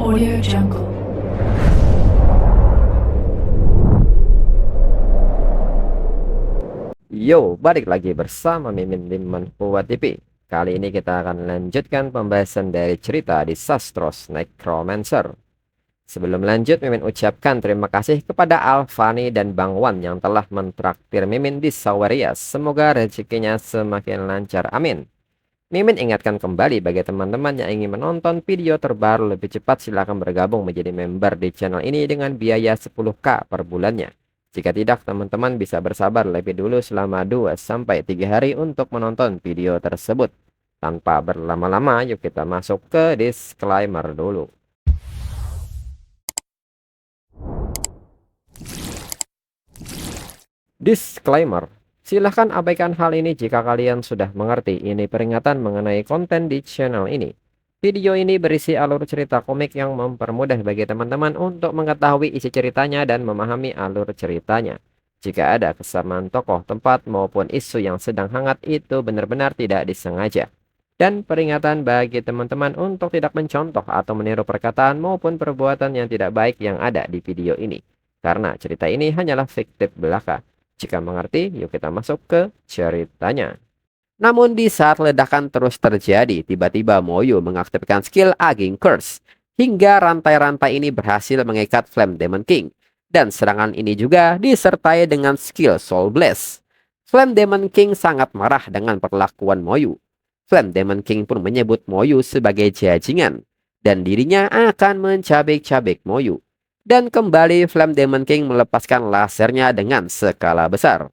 Audio Jungle. Yo, balik lagi bersama Mimin di Manhwa TV. Kali ini kita akan lanjutkan pembahasan dari cerita di Sastros Necromancer. Sebelum lanjut, Mimin ucapkan terima kasih kepada Alfani dan Bang Wan yang telah mentraktir Mimin di Saweria. Semoga rezekinya semakin lancar, amin. Mimin ingatkan kembali bagi teman-teman yang ingin menonton video terbaru lebih cepat, silahkan bergabung menjadi member di channel ini dengan biaya 10k per bulannya. Jika tidak, teman-teman bisa bersabar lebih dulu selama 2-3 hari untuk menonton video tersebut. Tanpa berlama-lama, yuk kita masuk ke disclaimer dulu. Disclaimer. Silahkan abaikan hal ini jika kalian sudah mengerti. Ini peringatan mengenai konten di channel ini. Video ini berisi alur cerita komik yang mempermudah bagi teman-teman untuk mengetahui isi ceritanya dan memahami alur ceritanya. Jika ada kesamaan tokoh, tempat, maupun isu yang sedang hangat, itu benar-benar tidak disengaja. Dan peringatan bagi teman-teman untuk tidak mencontoh atau meniru perkataan maupun perbuatan yang tidak baik yang ada di video ini. Karena cerita ini hanyalah fiktif belaka. Jika mengerti, yuk kita masuk ke ceritanya. Namun di saat ledakan terus terjadi, tiba-tiba Moyo mengaktifkan skill Aging Curse. Hingga rantai-rantai ini berhasil mengikat Flame Demon King. Dan serangan ini juga disertai dengan skill Soul Blast. Flame Demon King sangat marah dengan perlakuan Moyo. Flame Demon King pun menyebut Moyo sebagai jajingan. Dan dirinya akan mencabik-cabik Moyo. Dan kembali Flame Demon King melepaskan lasernya dengan skala besar.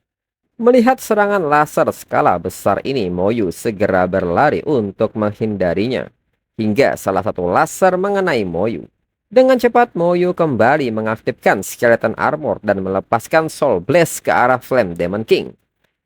Melihat serangan laser skala besar ini, Moyo segera berlari untuk menghindarinya. Hingga salah satu laser mengenai Moyo. Dengan cepat Moyo kembali mengaktifkan Skeleton Armor dan melepaskan Soul Blast ke arah Flame Demon King.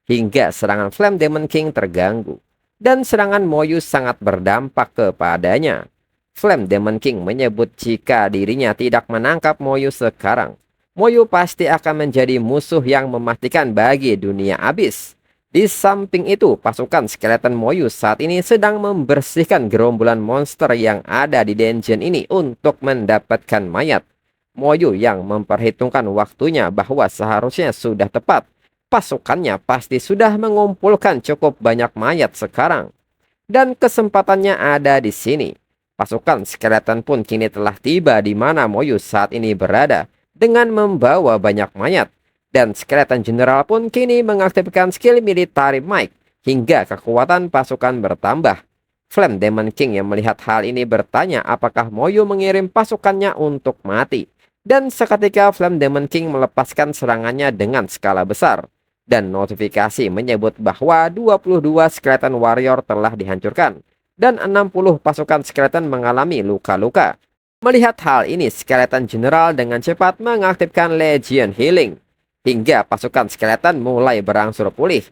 Hingga serangan Flame Demon King terganggu. Dan serangan Moyo sangat berdampak kepadanya. Flame Demon King menyebut jika dirinya tidak menangkap Moyo sekarang, Moyo pasti akan menjadi musuh yang mematikan bagi dunia abis. Di samping itu, pasukan skeleton Moyo saat ini sedang membersihkan gerombolan monster yang ada di dungeon ini untuk mendapatkan mayat. Moyo yang memperhitungkan waktunya bahwa seharusnya sudah tepat. Pasukannya pasti sudah mengumpulkan cukup banyak mayat sekarang. Dan kesempatannya ada di sini. Pasukan skeleton pun kini telah tiba di mana Moyo saat ini berada dengan membawa banyak mayat. Dan skeleton general pun kini mengaktifkan skill military might hingga kekuatan pasukan bertambah. Flame Demon King yang melihat hal ini bertanya apakah Moyo mengirim pasukannya untuk mati. Dan seketika Flame Demon King melepaskan serangannya dengan skala besar. Dan notifikasi menyebut bahwa 22 skeleton warrior telah dihancurkan. Dan 60 pasukan skeleton mengalami luka-luka. Melihat hal ini, skeleton general dengan cepat mengaktifkan Legion Healing. Hingga pasukan skeleton mulai berangsur pulih.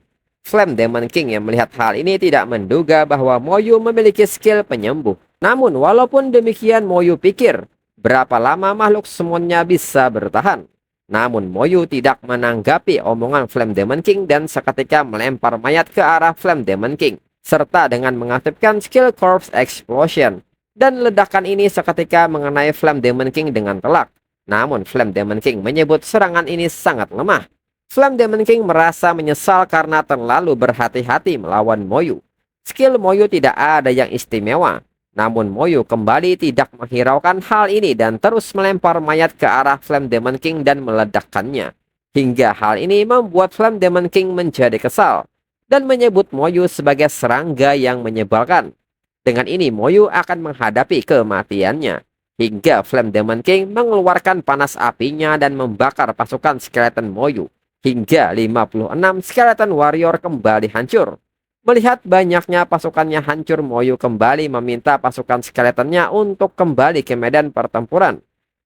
Flame Demon King yang melihat hal ini tidak menduga bahwa Moyo memiliki skill penyembuh. Namun walaupun demikian Moyo pikir, berapa lama makhluk semuanya bisa bertahan. Namun Moyo tidak menanggapi omongan Flame Demon King dan seketika melempar mayat ke arah Flame Demon King. Serta dengan mengaktifkan skill Corpse Explosion. Dan ledakan ini seketika mengenai Flame Demon King dengan telak. Namun Flame Demon King menyebut serangan ini sangat lemah. Flame Demon King merasa menyesal karena terlalu berhati-hati melawan Moyo. Skill Moyo tidak ada yang istimewa. Namun Moyo kembali tidak menghiraukan hal ini dan terus melempar mayat ke arah Flame Demon King dan meledakkannya. Hingga hal ini membuat Flame Demon King menjadi kesal. Dan menyebut Moyo sebagai serangga yang menyebalkan. Dengan ini Moyo akan menghadapi kematiannya. Hingga Flame Demon King mengeluarkan panas apinya dan membakar pasukan skeleton Moyo. Hingga 56 skeleton warrior kembali hancur. Melihat banyaknya pasukannya hancur, Moyo kembali meminta pasukan skeletonnya untuk kembali ke medan pertempuran.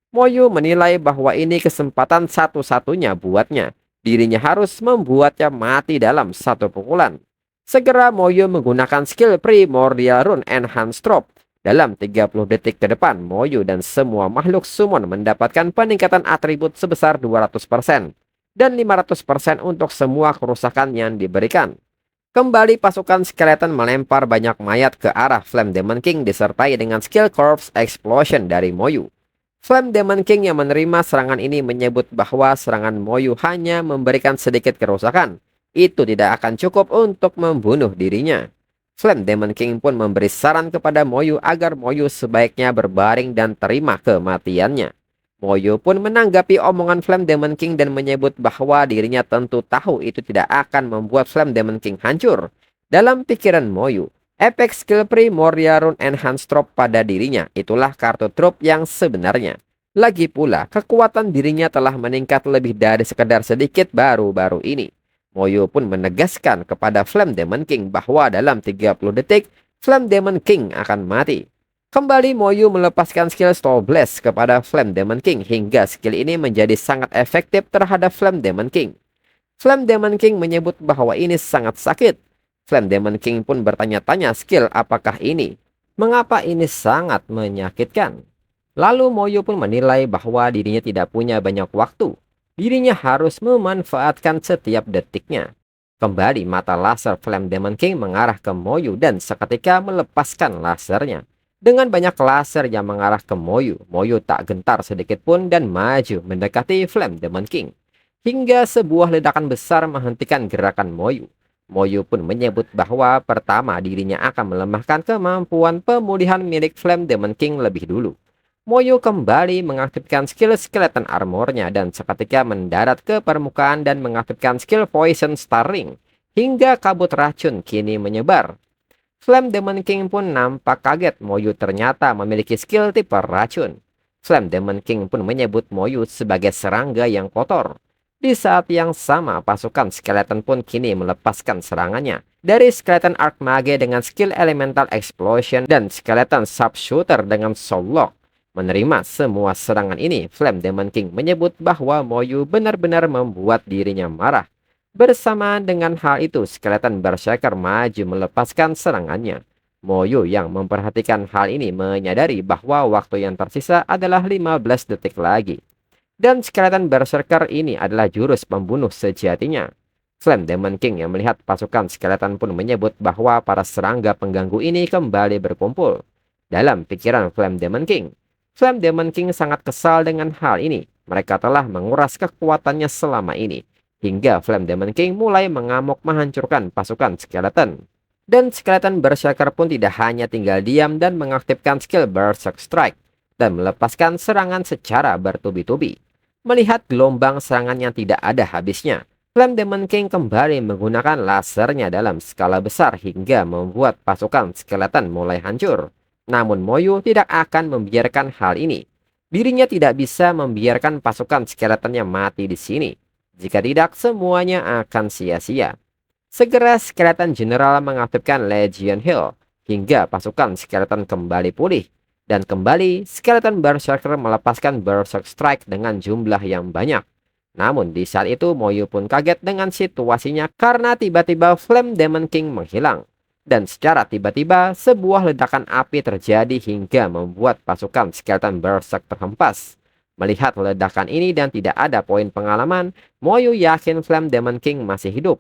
Moyo menilai bahwa ini kesempatan satu-satunya buatnya. Dirinya harus membuatnya mati dalam satu pukulan. Segera Moyo menggunakan skill Primordial Rune Enhanced Drop. Dalam 30 detik ke depan, Moyo dan semua makhluk summon mendapatkan peningkatan atribut sebesar 200%. Dan 500% untuk semua kerusakan yang diberikan. Kembali pasukan skeleton melempar banyak mayat ke arah Flame Demon King disertai dengan skill Corpse Explosion dari Moyu. Flame Demon King yang menerima serangan ini menyebut bahwa serangan Moyu hanya memberikan sedikit kerusakan. Itu tidak akan cukup untuk membunuh dirinya. Flame Demon King pun memberi saran kepada Moyu agar Moyu sebaiknya berbaring dan terima kematiannya. Moyu pun menanggapi omongan Flame Demon King dan menyebut bahwa dirinya tentu tahu itu tidak akan membuat Flame Demon King hancur. Dalam pikiran Moyu, efek skill Primordial Rune Enhance Drop pada dirinya itulah kartu drop yang sebenarnya. Lagi pula, kekuatan dirinya telah meningkat lebih dari sekedar sedikit baru-baru ini. Moyu pun menegaskan kepada Flame Demon King bahwa dalam 30 detik, Flame Demon King akan mati. Kembali Moyu melepaskan skill Stall Blast kepada Flame Demon King hingga skill ini menjadi sangat efektif terhadap Flame Demon King. Flame Demon King menyebut bahwa ini sangat sakit. Flame Demon King pun bertanya-tanya skill apakah ini. Mengapa ini sangat menyakitkan? Lalu Moyu pun menilai bahwa dirinya tidak punya banyak waktu. Dirinya harus memanfaatkan setiap detiknya. Kembali mata laser Flame Demon King mengarah ke Moyu dan seketika melepaskan lasernya. Dengan banyak laser yang mengarah ke Moyu, Moyu tak gentar sedikit pun dan maju mendekati Flame Demon King. Hingga sebuah ledakan besar menghentikan gerakan Moyu. Moyu pun menyebut bahwa pertama dirinya akan melemahkan kemampuan pemulihan milik Flame Demon King lebih dulu. Moyu kembali mengaktifkan skill Skeleton Armornya dan seketika mendarat ke permukaan dan mengaktifkan skill Poison Star Ring. Hingga kabut racun kini menyebar. Flame Demon King pun nampak kaget Moyu ternyata memiliki skill tipe racun. Flame Demon King pun menyebut Moyu sebagai serangga yang kotor. Di saat yang sama, pasukan skeleton pun kini melepaskan serangannya. Dari Skeleton Archmage dengan skill Elemental Explosion dan Skeleton Sharpshooter dengan Soul Lock. Menerima semua serangan ini, Flame Demon King menyebut bahwa Moyu benar-benar membuat dirinya marah. Bersamaan dengan hal itu, Skeleton Berserker maju melepaskan serangannya. Moyu yang memperhatikan hal ini menyadari bahwa waktu yang tersisa adalah 15 detik lagi. Dan Skeleton Berserker ini adalah jurus pembunuh sejatinya. Flame Demon King yang melihat pasukan skeleton pun menyebut bahwa para serangga pengganggu ini kembali berkumpul. Dalam pikiran Flame Demon King sangat kesal dengan hal ini. Mereka telah menguras kekuatannya selama ini. Hingga Flame Demon King mulai mengamuk menghancurkan pasukan skeleton. Dan Skeleton Berserker pun tidak hanya tinggal diam dan mengaktifkan skill Berserk Strike. Dan melepaskan serangan secara bertubi-tubi. Melihat gelombang serangan yang tidak ada habisnya. Flame Demon King kembali menggunakan lasernya dalam skala besar hingga membuat pasukan skeleton mulai hancur. Namun Moyu tidak akan membiarkan hal ini. Dirinya tidak bisa membiarkan pasukan skeletonnya mati di sini. Jika tidak, semuanya akan sia-sia. Segera Skeleton General mengaktifkan Legion Heal, hingga pasukan skeleton kembali pulih. Dan kembali, Skeleton Berserker melepaskan Berserk Strike dengan jumlah yang banyak. Namun di saat itu, Moyu pun kaget dengan situasinya karena tiba-tiba Flame Demon King menghilang. Dan secara tiba-tiba, sebuah ledakan api terjadi hingga membuat pasukan Skeleton Berserk terhempas. Melihat ledakan ini dan tidak ada poin pengalaman, Moyu yakin Flame Demon King masih hidup.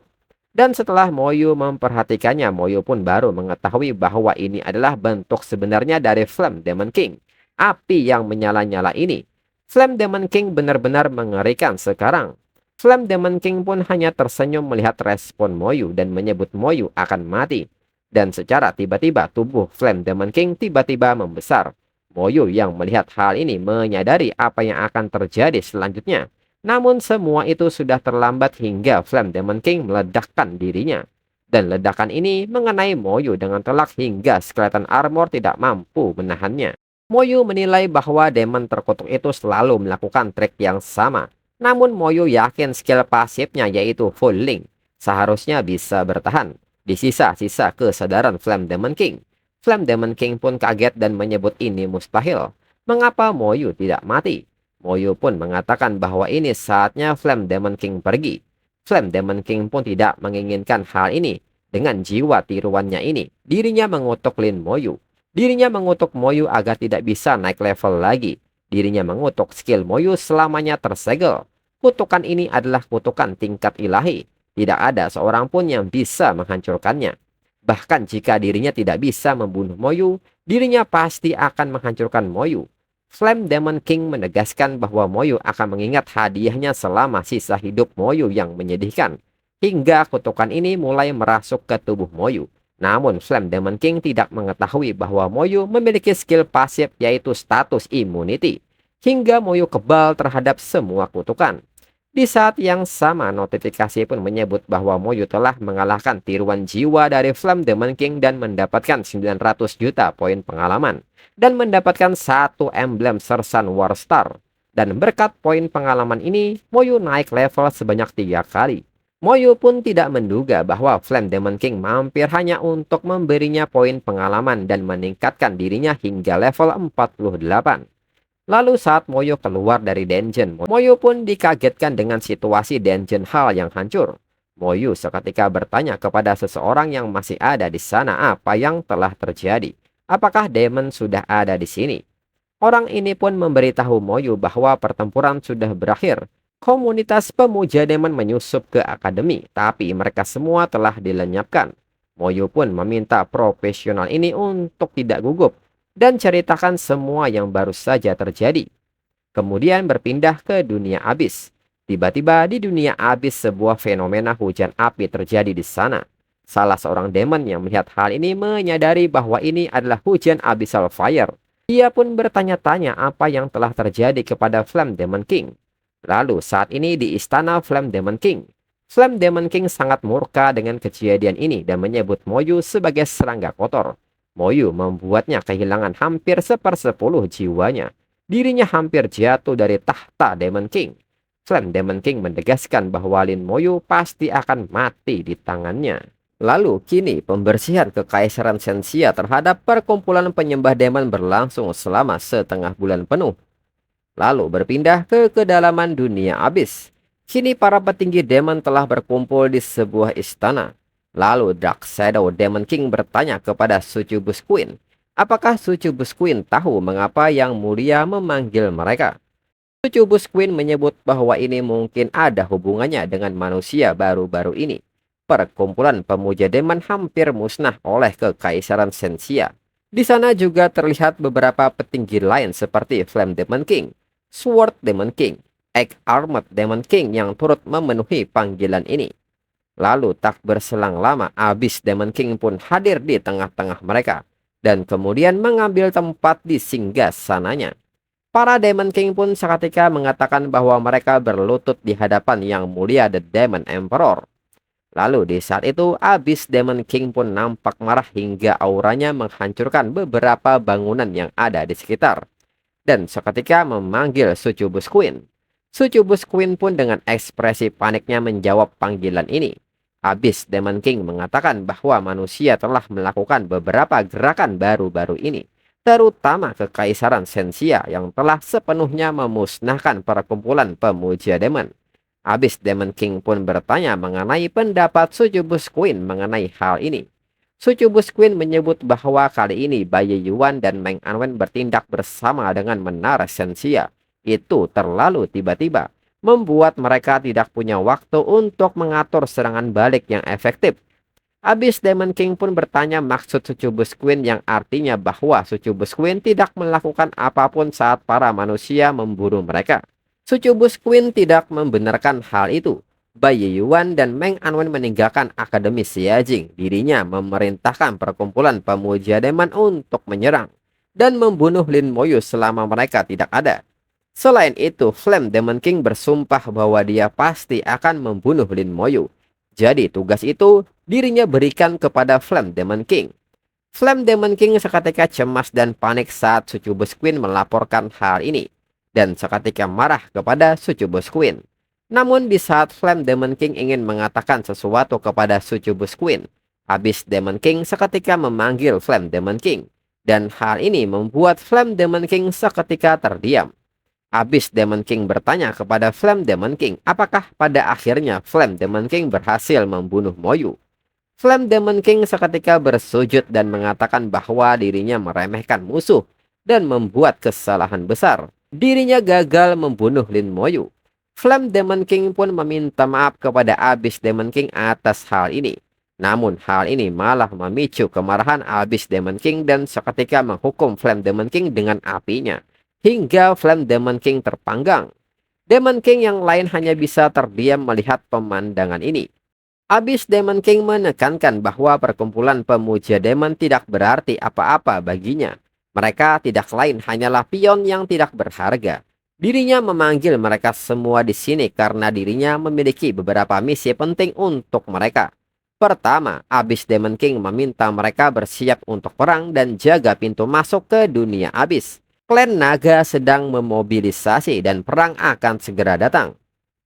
Dan setelah Moyu memperhatikannya, Moyu pun baru mengetahui bahwa ini adalah bentuk sebenarnya dari Flame Demon King. Api yang menyala-nyala ini. Flame Demon King benar-benar mengerikan sekarang. Flame Demon King pun hanya tersenyum melihat respon Moyu dan menyebut Moyu akan mati. Dan secara tiba-tiba tubuh Flame Demon King tiba-tiba membesar. Moyu yang melihat hal ini menyadari apa yang akan terjadi selanjutnya. Namun semua itu sudah terlambat hingga Flame Demon King meledakkan dirinya. Dan ledakan ini mengenai Moyu dengan telak hingga Skeleton Armor tidak mampu menahannya. Moyu menilai bahwa demon terkutuk itu selalu melakukan trik yang sama. Namun Moyu yakin skill pasifnya yaitu Full Link seharusnya bisa bertahan. Di sisa-sisa kesadaran Flame Demon King. Flame Demon King pun kaget dan menyebut ini mustahil. Mengapa Moyu tidak mati? Moyu pun mengatakan bahwa ini saatnya Flame Demon King pergi. Flame Demon King pun tidak menginginkan hal ini. Dengan jiwa tiruannya ini, dirinya mengutuk Lin Moyu. Dirinya mengutuk Moyu agar tidak bisa naik level lagi. Dirinya mengutuk skill Moyu selamanya tersegel. Kutukan ini adalah kutukan tingkat ilahi. Tidak ada seorang pun yang bisa menghancurkannya. Bahkan jika dirinya tidak bisa membunuh Moyu, dirinya pasti akan menghancurkan Moyu. Flame Demon King menegaskan bahwa Moyu akan mengingat hadiahnya selama sisa hidup Moyu yang menyedihkan, hingga kutukan ini mulai merasuk ke tubuh Moyu. Namun Flame Demon King tidak mengetahui bahwa Moyu memiliki skill pasif yaitu status immunity, hingga Moyu kebal terhadap semua kutukan. Di saat yang sama, notifikasi pun menyebut bahwa Moyu telah mengalahkan tiruan jiwa dari Flame Demon King dan mendapatkan 900 juta poin pengalaman, dan mendapatkan satu emblem Sersan War Star. Dan berkat poin pengalaman ini, Moyu naik level sebanyak 3 kali. Moyu pun tidak menduga bahwa Flame Demon King mampir hanya untuk memberinya poin pengalaman dan meningkatkan dirinya hingga level 48. Lalu saat Moyo keluar dari dungeon, Moyo pun dikagetkan dengan situasi dungeon hall yang hancur. Moyo seketika bertanya kepada seseorang yang masih ada di sana apa yang telah terjadi. Apakah demon sudah ada di sini? Orang ini pun memberitahu Moyo bahwa pertempuran sudah berakhir. Komunitas pemuja demon menyusup ke akademi, tapi mereka semua telah dilenyapkan. Moyo pun meminta profesional ini untuk tidak gugup dan ceritakan semua yang baru saja terjadi. Kemudian berpindah ke dunia abis. Tiba-tiba di dunia abis sebuah fenomena hujan api terjadi di sana. Salah seorang demon yang melihat hal ini menyadari bahwa ini adalah hujan abyssal fire. Dia pun bertanya-tanya apa yang telah terjadi kepada Flame Demon King. Lalu saat ini di istana Flame Demon King, Flame Demon King sangat murka dengan kejadian ini dan menyebut Moyu sebagai serangga kotor. Moyu membuatnya kehilangan hampir 1/10 jiwanya. Dirinya hampir jatuh dari tahta Demon King. Flame Demon King menegaskan bahwa Lin Moyu pasti akan mati di tangannya. Lalu kini pembersihan kekaisaran Sensia terhadap perkumpulan penyembah demon berlangsung selama setengah bulan penuh. Lalu berpindah ke kedalaman dunia abis. Kini para petinggi demon telah berkumpul di sebuah istana. Lalu Dark Shadow Demon King bertanya kepada Succubus Queen, apakah Succubus Queen tahu mengapa Yang Mulia memanggil mereka? Succubus Queen menyebut bahwa ini mungkin ada hubungannya dengan manusia baru-baru ini. Perkumpulan pemuja demon hampir musnah oleh kekaisaran Sensia. Di sana juga terlihat beberapa petinggi lain seperti Flame Demon King, Sword Demon King, Egg Armored Demon King yang turut memenuhi panggilan ini. Lalu tak berselang lama, Abyss Demon King pun hadir di tengah-tengah mereka, dan kemudian mengambil tempat di singgasananya. Para Demon King pun seketika mengatakan bahwa mereka berlutut di hadapan Yang Mulia The Demon Emperor. Lalu di saat itu, Abyss Demon King pun nampak marah hingga auranya menghancurkan beberapa bangunan yang ada di sekitar. Dan seketika memanggil Succubus Queen. Succubus Queen pun dengan ekspresi paniknya menjawab panggilan ini. Abyss Demon King mengatakan bahwa manusia telah melakukan beberapa gerakan baru-baru ini, terutama kekaisaran Sensia yang telah sepenuhnya memusnahkan perkumpulan pemuja demon. Abyss Demon King pun bertanya mengenai pendapat Succubus Queen mengenai hal ini. Succubus Queen menyebut bahwa kali ini Bai Yuan dan Meng Anwen bertindak bersama dengan menara Sensia. Itu terlalu tiba-tiba, membuat mereka tidak punya waktu untuk mengatur serangan balik yang efektif. Abyss Demon King pun bertanya maksud Succubus Queen yang artinya bahwa Succubus Queen tidak melakukan apapun saat para manusia memburu mereka. Succubus Queen tidak membenarkan hal itu. Bai Yuan dan Meng Anwen meninggalkan Akademi Xiajing. Dirinya memerintahkan perkumpulan pemuja demon untuk menyerang dan membunuh Lin Moyu selama mereka tidak ada. Selain itu, Flame Demon King bersumpah bahwa dia pasti akan membunuh Lin Moyu. Jadi tugas itu dirinya berikan kepada Flame Demon King. Flame Demon King seketika cemas dan panik saat Succubus Queen melaporkan hal ini, dan seketika marah kepada Succubus Queen. Namun di saat Flame Demon King ingin mengatakan sesuatu kepada Succubus Queen, Abyss Demon King seketika memanggil Flame Demon King, dan hal ini membuat Flame Demon King seketika terdiam. Abyss Demon King bertanya kepada Flame Demon King apakah pada akhirnya Flame Demon King berhasil membunuh Moyu. Flame Demon King seketika bersujud dan mengatakan bahwa dirinya meremehkan musuh dan membuat kesalahan besar. Dirinya gagal membunuh Lin Moyu. Flame Demon King pun meminta maaf kepada Abyss Demon King atas hal ini. Namun hal ini malah memicu kemarahan Abyss Demon King dan seketika menghukum Flame Demon King dengan apinya. Hingga Flame Demon King terpanggang. Demon King yang lain hanya bisa terdiam melihat pemandangan ini. Abyss Demon King menekankan bahwa perkumpulan pemuja demon tidak berarti apa-apa baginya. Mereka tidak lain hanyalah pion yang tidak berharga. Dirinya memanggil mereka semua di sini karena dirinya memiliki beberapa misi penting untuk mereka. Pertama, Abyss Demon King meminta mereka bersiap untuk perang dan jaga pintu masuk ke dunia Abyss. Klan Naga sedang memobilisasi dan perang akan segera datang.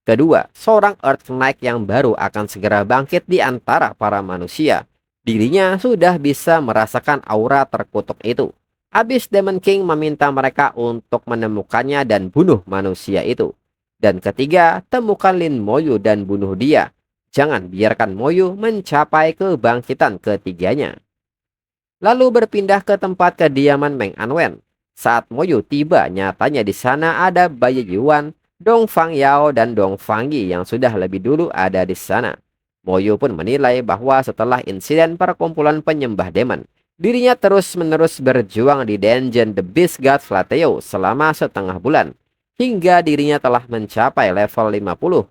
Kedua, seorang Earth Knight yang baru akan segera bangkit di antara para manusia. Dirinya sudah bisa merasakan aura terkutuk itu. Abyss Demon King meminta mereka untuk menemukannya dan bunuh manusia itu. Dan ketiga, temukan Lin Moyu dan bunuh dia. Jangan biarkan Moyu mencapai kebangkitan ketiganya. Lalu berpindah ke tempat kediaman Meng Anwen. Saat Moyu tiba, nyatanya di sana ada Bai Yuan, Dong Fang Yao, dan Dong Fangyi yang sudah lebih dulu ada di sana. Moyu pun menilai bahwa setelah insiden perkumpulan penyembah demon, dirinya terus-menerus berjuang di dungeon The Beast God Flateo selama setengah bulan, hingga dirinya telah mencapai level 50.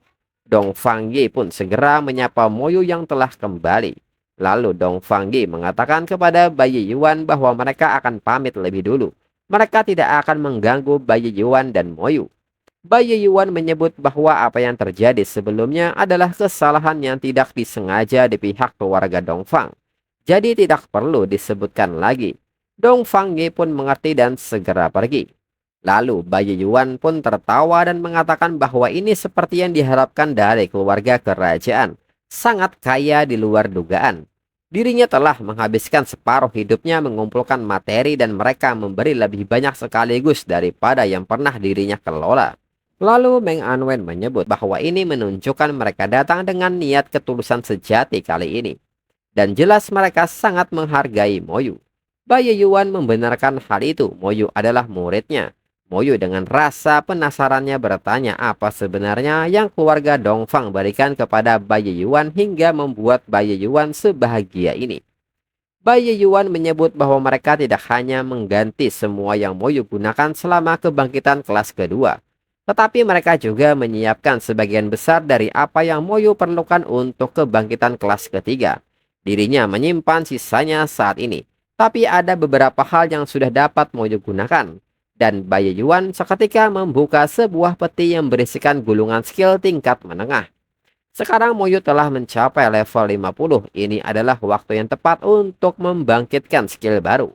Dong Fangyi pun segera menyapa Moyu yang telah kembali. Lalu Dong Fangyi mengatakan kepada Bai Yuan bahwa mereka akan pamit lebih dulu. Mereka tidak akan mengganggu Bai Yuan dan Moyu. Bai Yuan menyebut bahwa apa yang terjadi sebelumnya adalah kesalahan yang tidak disengaja di pihak keluarga Dong Fang. Jadi tidak perlu disebutkan lagi. Dong Fangyi pun mengerti dan segera pergi. Lalu Bai Yuan pun tertawa dan mengatakan bahwa ini seperti yang diharapkan dari keluarga kerajaan. Sangat kaya di luar dugaan. Dirinya telah menghabiskan separuh hidupnya mengumpulkan materi dan mereka memberi lebih banyak sekaligus daripada yang pernah dirinya kelola. Lalu Meng Anwen menyebut bahwa ini menunjukkan mereka datang dengan niat ketulusan sejati kali ini. Dan jelas mereka sangat menghargai Moyu. Bai Yuan membenarkan hal itu. Moyu adalah muridnya. Moyu dengan rasa penasarannya bertanya apa sebenarnya yang keluarga Dong Fang berikan kepada Bai Yuan hingga membuat Bai Yuan sebahagia ini. Bai Yuan menyebut bahwa mereka tidak hanya mengganti semua yang Moyu gunakan selama kebangkitan kelas kedua, tetapi mereka juga menyiapkan sebagian besar dari apa yang Moyu perlukan untuk kebangkitan kelas ketiga. Dirinya menyimpan sisanya saat ini, tapi ada beberapa hal yang sudah dapat Moyu gunakan. Dan Bai Yuan seketika membuka sebuah peti yang berisikan gulungan skill tingkat menengah. Sekarang Moyu telah mencapai level 50. Ini adalah waktu yang tepat untuk membangkitkan skill baru.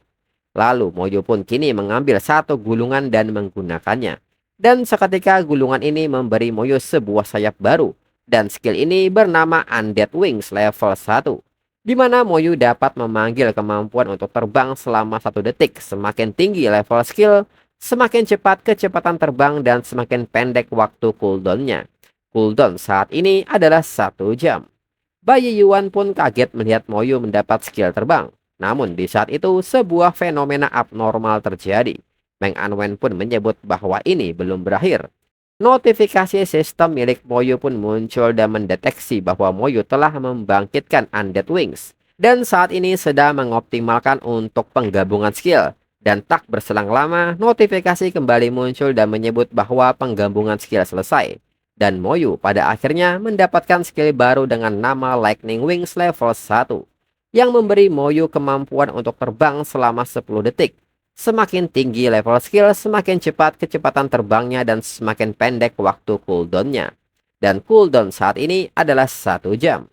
Lalu Moyu pun kini mengambil satu gulungan dan menggunakannya. Dan seketika gulungan ini memberi Moyu sebuah sayap baru. Dan skill ini bernama Undead Wings level 1. Di mana Moyu dapat memanggil kemampuan untuk terbang selama 1 detik. Semakin tinggi level skill, semakin cepat kecepatan terbang dan semakin pendek waktu cooldownnya. Cooldown saat ini adalah 1 jam. Bai Yuan pun kaget melihat Moyu mendapat skill terbang. Namun di saat itu sebuah fenomena abnormal terjadi. Meng Anwen pun menyebut bahwa ini belum berakhir. Notifikasi sistem milik Moyu pun muncul dan mendeteksi bahwa Moyu telah membangkitkan Undead Wings. Dan saat ini sedang mengoptimalkan untuk penggabungan skill. Dan tak berselang lama, notifikasi kembali muncul dan menyebut bahwa penggabungan skill selesai. Dan Moyu pada akhirnya mendapatkan skill baru dengan nama Lightning Wings level 1. Yang memberi Moyu kemampuan untuk terbang selama 10 detik. Semakin tinggi level skill, semakin cepat kecepatan terbangnya dan semakin pendek waktu cooldownnya. Dan cooldown saat ini adalah 1 jam.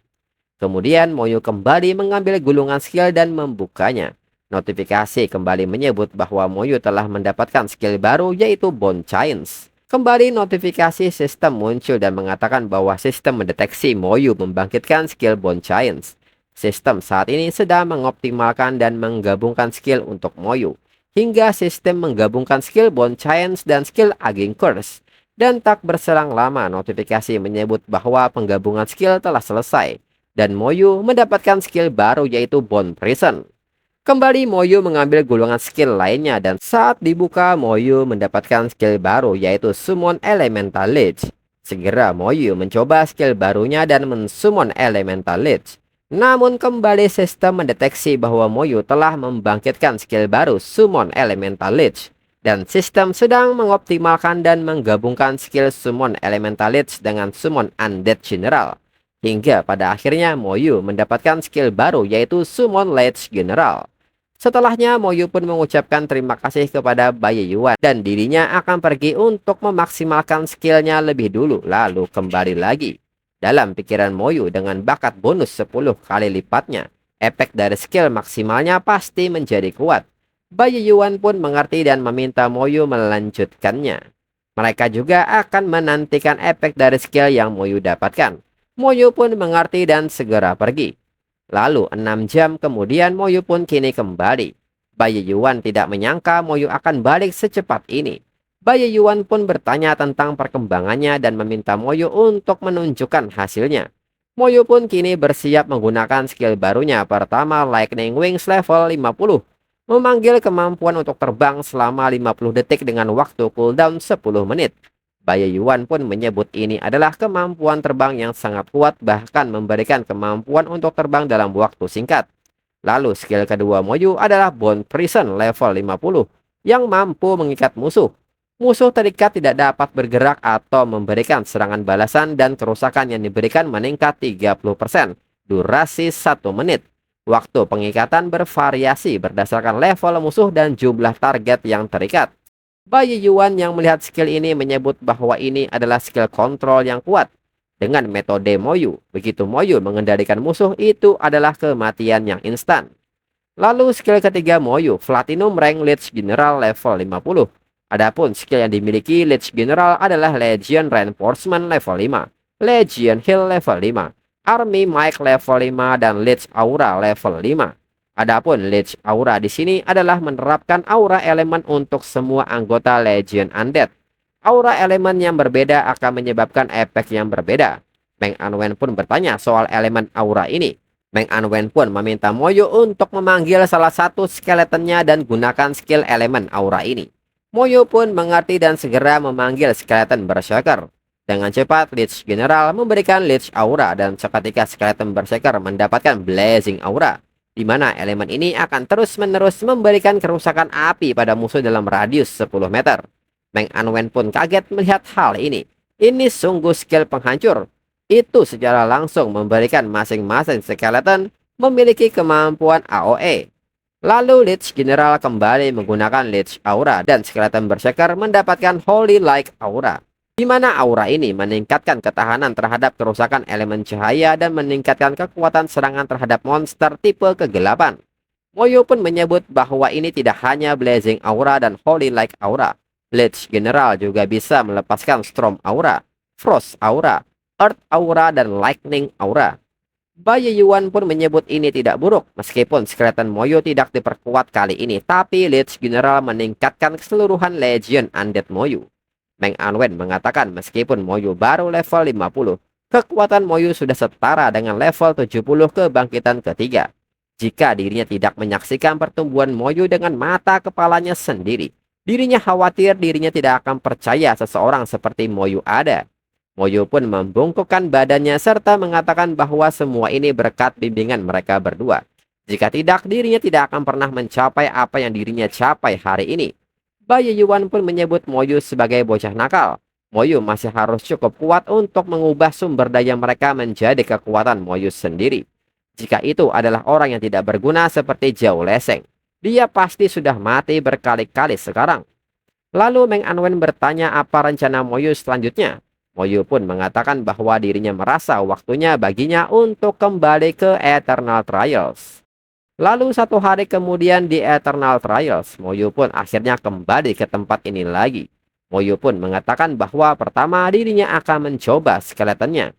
Kemudian Moyu kembali mengambil gulungan skill dan membukanya. Notifikasi kembali menyebut bahwa Moyu telah mendapatkan skill baru yaitu Bone Chains. Kembali notifikasi sistem muncul dan mengatakan bahwa sistem mendeteksi Moyu membangkitkan skill Bone Chains. Sistem saat ini sedang mengoptimalkan dan menggabungkan skill untuk Moyu. Hingga sistem menggabungkan skill Bone Chains dan skill Aging Curse. Dan tak berselang lama notifikasi menyebut bahwa penggabungan skill telah selesai. Dan Moyu mendapatkan skill baru yaitu Bone Prison. Kembali Moyu mengambil gulungan skill lainnya dan saat dibuka Moyu mendapatkan skill baru yaitu Summon Elemental Lich. Segera Moyu mencoba skill barunya dan mensummon Elemental Leech. Namun kembali sistem mendeteksi bahwa Moyu telah membangkitkan skill baru Summon Elemental Leech. Dan sistem sedang mengoptimalkan dan menggabungkan skill Summon Elemental Leech dengan Summon Undead General. Hingga pada akhirnya Moyu mendapatkan skill baru yaitu Summon Leech General. Setelahnya Moyu pun mengucapkan terima kasih kepada Bai Yuan dan dirinya akan pergi untuk memaksimalkan skillnya lebih dulu lalu kembali lagi. Dalam pikiran Moyu dengan bakat bonus 10 kali lipatnya, efek dari skill maksimalnya pasti menjadi kuat. Bai Yuan pun mengerti dan meminta Moyu melanjutkannya. Mereka juga akan menantikan efek dari skill yang Moyu dapatkan. Moyu pun mengerti dan segera pergi. Lalu 6 jam kemudian Moyu pun kini kembali. Bai Yuan tidak menyangka Moyu akan balik secepat ini. Bai Yuan pun bertanya tentang perkembangannya dan meminta Moyu untuk menunjukkan hasilnya. Moyu pun kini bersiap menggunakan skill barunya pertama Lightning Wings level 50. Memanggil kemampuan untuk terbang selama 50 detik dengan waktu cooldown 10 menit. Bai Yuan pun menyebut ini adalah kemampuan terbang yang sangat kuat bahkan memberikan kemampuan untuk terbang dalam waktu singkat. Lalu skill kedua Moyu adalah Bone Prison level 50 yang mampu mengikat musuh. Musuh terikat tidak dapat bergerak atau memberikan serangan balasan dan kerusakan yang diberikan meningkat 30%. Durasi 1 menit. Waktu pengikatan bervariasi berdasarkan level musuh dan jumlah target yang terikat. Bai Yuan yang melihat skill ini menyebut bahwa ini adalah skill kontrol yang kuat. Dengan metode Moyu, begitu Moyu mengendalikan musuh itu adalah kematian yang instan. Lalu skill ketiga Moyu, Platinum Rank Leech General level 50. Adapun skill yang dimiliki Leech General adalah Legion Reinforcement level 5, Legion Heal level 5, Army Mic level 5, dan Leech Aura level 5. Adapun Leech Aura di sini adalah menerapkan aura elemen untuk semua anggota Legion Undead. Aura elemen yang berbeda akan menyebabkan efek yang berbeda. Meng Anwen pun bertanya soal elemen aura ini. Meng Anwen pun meminta Moyu untuk memanggil salah satu skeletonnya dan gunakan skill elemen aura ini. Moyu pun mengerti dan segera memanggil skeleton Berserker. Dengan cepat, Leech General memberikan Leech Aura dan seketika skeleton Berserker mendapatkan Blazing Aura, di mana elemen ini akan terus-menerus memberikan kerusakan api pada musuh dalam radius 10 meter. Meng Anwen pun kaget melihat hal ini. Ini sungguh skill penghancur. Itu secara langsung memberikan masing-masing skeleton memiliki kemampuan AOE. Lalu Leech General kembali menggunakan Leech Aura dan skeleton Berserker mendapatkan Holy Light Aura, di mana aura ini meningkatkan ketahanan terhadap kerusakan elemen cahaya dan meningkatkan kekuatan serangan terhadap monster tipe kegelapan. Moyu pun menyebut bahwa ini tidak hanya Blazing Aura dan Holy Light Aura. Leech General juga bisa melepaskan Storm Aura, Frost Aura, Earth Aura, dan Lightning Aura. Bai Yuan pun menyebut ini tidak buruk, meskipun skeleton Moyu tidak diperkuat kali ini, tapi Leech General meningkatkan keseluruhan Legion Undead Moyu. Meng Anwen mengatakan meskipun Moyu baru level 50, kekuatan Moyu sudah setara dengan level 70 kebangkitan ketiga. Jika dirinya tidak menyaksikan pertumbuhan Moyu dengan mata kepalanya sendiri, dirinya khawatir dirinya tidak akan percaya seseorang seperti Moyu ada. Moyu pun membungkukkan badannya serta mengatakan bahwa semua ini berkat bimbingan mereka berdua. Jika tidak, dirinya tidak akan pernah mencapai apa yang dirinya capai hari ini. Bai Yuan pun menyebut Moyu sebagai bocah nakal. Moyu masih harus cukup kuat untuk mengubah sumber daya mereka menjadi kekuatan Moyu sendiri. Jika itu adalah orang yang tidak berguna seperti Zhao Lesheng, dia pasti sudah mati berkali-kali sekarang. Lalu Meng Anwen bertanya apa rencana Moyu selanjutnya. Moyu pun mengatakan bahwa dirinya merasa waktunya baginya untuk kembali ke Eternal Trials. Lalu 1 hari kemudian di Eternal Trials, Moyu pun akhirnya kembali ke tempat ini lagi. Moyu pun mengatakan bahwa pertama dirinya akan mencoba skeletonnya.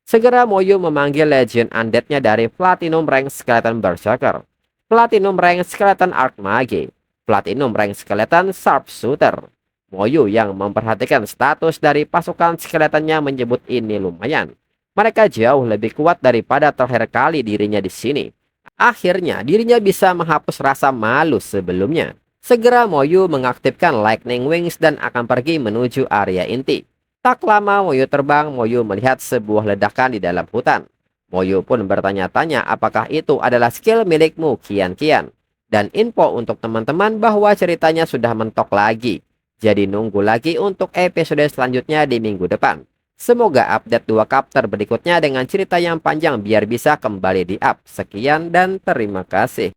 Segera Moyu memanggil Legion Undead-nya dari Platinum Rank Skeleton Berserker, Platinum Rank Skeleton Archmage, Platinum Rank Skeleton Sharpshooter. Moyu yang memperhatikan status dari pasukan skeletonnya menyebut ini lumayan. Mereka jauh lebih kuat daripada terakhir kali dirinya di sini. Akhirnya dirinya bisa menghapus rasa malu sebelumnya. Segera Moyu mengaktifkan Lightning Wings dan akan pergi menuju area inti. Tak lama Moyo terbang, Moyo melihat sebuah ledakan di dalam hutan. Moyo pun bertanya-tanya apakah itu adalah skill milikmu, Kian-Kian. Dan info untuk teman-teman bahwa ceritanya sudah mentok lagi. Jadi nunggu lagi untuk episode selanjutnya di minggu depan. Semoga update 2 chapter berikutnya dengan cerita yang panjang biar bisa kembali di up. Sekian dan terima kasih.